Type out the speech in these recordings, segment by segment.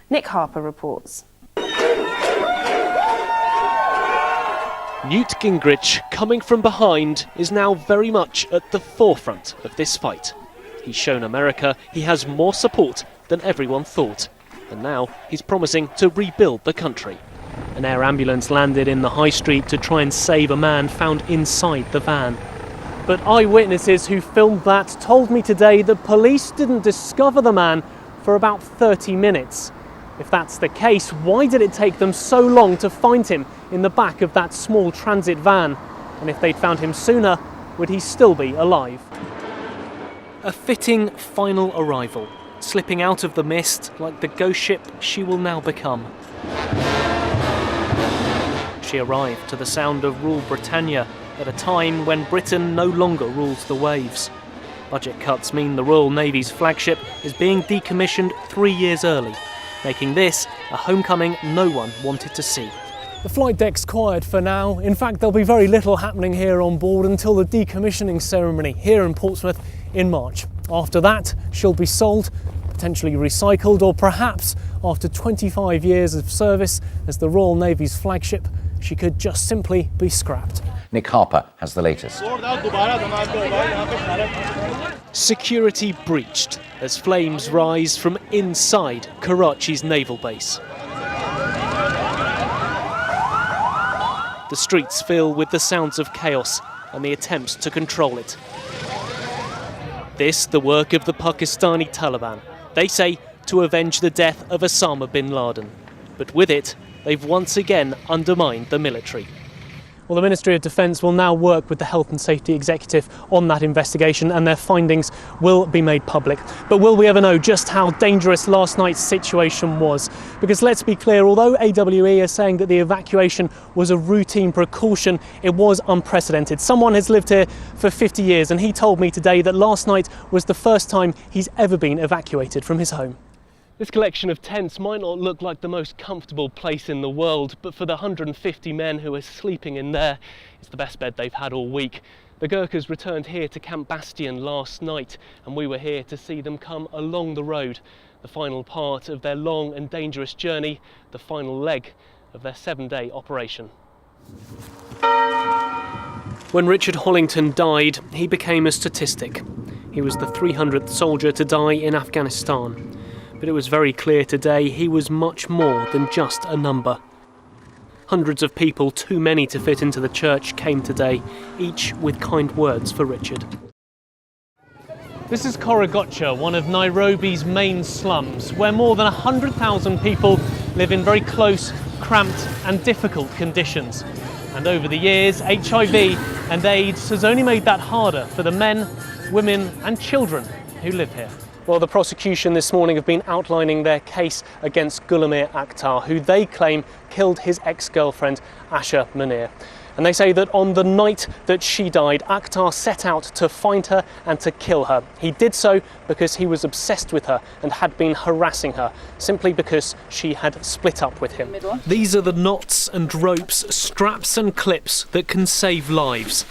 Nick Harper reports. Newt Gingrich, coming from behind, is now very much at the forefront of this fight. He's shown America he has more support than everyone thought, and now he's promising to rebuild the country. An air ambulance landed in the high street to try and save a man found inside the van. But eyewitnesses who filmed that told me today that police didn't discover the man for about 30 minutes. If that's the case, why did it take them so long to find him in the back of that small transit van? And if they'd found him sooner, would he still be alive? A fitting final arrival, slipping out of the mist like the ghost ship she will now become. She arrived to the sound of Rule Britannia at a time when Britain no longer rules the waves. Budget cuts mean the Royal Navy's flagship is being decommissioned 3 years early, making this a homecoming no one wanted to see. The flight deck's quiet for now. In fact, there'll be very little happening here on board until the decommissioning ceremony here in Portsmouth in March. After that, she'll be sold, potentially recycled, or perhaps after 25 years of service as the Royal Navy's flagship, she could just simply be scrapped. Nick Harper has the latest. Security breached as flames rise from inside Karachi's naval base. The streets fill with the sounds of chaos and the attempts to control it. This, the work of the Pakistani Taliban. They say to avenge the death of Osama bin Laden. But with it, they've once again undermined the military. Well, the Ministry of Defence will now work with the Health and Safety Executive on that investigation, and their findings will be made public. But will we ever know just how dangerous last night's situation was? Because let's be clear, although AWE are saying that the evacuation was a routine precaution, it was unprecedented. Someone has lived here for 50 years, and he told me today that last night was the first time he's ever been evacuated from his home. This collection of tents might not look like the most comfortable place in the world, but for the 150 men who are sleeping in there, it's the best bed they've had all week. The Gurkhas returned here to Camp Bastion last night, and we were here to see them come along the road, the final part of their long and dangerous journey, the final leg of their 7-day operation. When Richard Hollington died, he became a statistic. He was the 300th soldier to die in Afghanistan. But it was very clear today he was much more than just a number. Hundreds of people, too many to fit into the church, came today, each with kind words for Richard. This is Korogocha, one of Nairobi's main slums, where more than 100,000 people live in very close, cramped and difficult conditions. And over the years, HIV and AIDS has only made that harder for the men, women and children who live here. Well, the prosecution this morning have been outlining their case against Gulamir Akhtar, who they claim killed his ex-girlfriend, Asha Munir. And they say that on the night that she died, Akhtar set out to find her and to kill her. He did so because he was obsessed with her and had been harassing her, simply because she had split up with him. These are the knots and ropes, straps and clips that can save lives.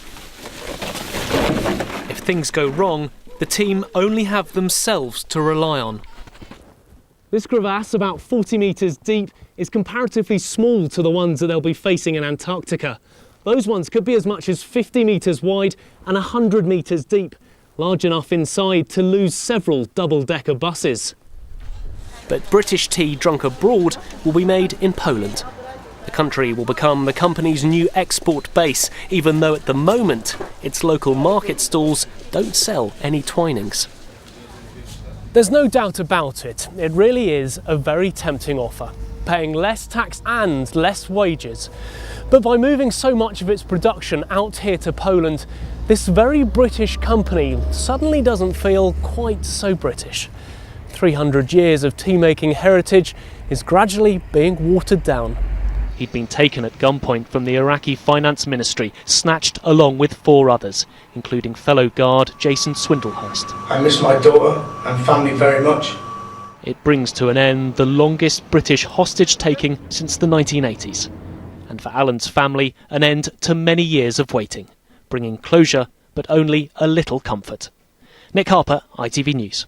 If things go wrong, the team only have themselves to rely on. This crevasse, about 40 metres deep, is comparatively small to the ones that they'll be facing in Antarctica. Those ones could be as much as 50 metres wide and 100 metres deep, large enough inside to lose several double-decker buses. But British tea drunk abroad will be made in Poland. The country will become the company's new export base, even though at the moment its local market stalls don't sell any Twinings. There's no doubt about it, it really is a very tempting offer, paying less tax and less wages. But by moving so much of its production out here to Poland, this very British company suddenly doesn't feel quite so British. 300 years of tea-making heritage is gradually being watered down. He'd been taken at gunpoint from the Iraqi Finance Ministry, snatched along with 4 others, including fellow guard Jason Swindlehurst. I miss my daughter and family very much. It brings to an end the longest British hostage-taking since the 1980s. And for Alan's family, an end to many years of waiting, bringing closure but only a little comfort. Nick Harper, ITV News.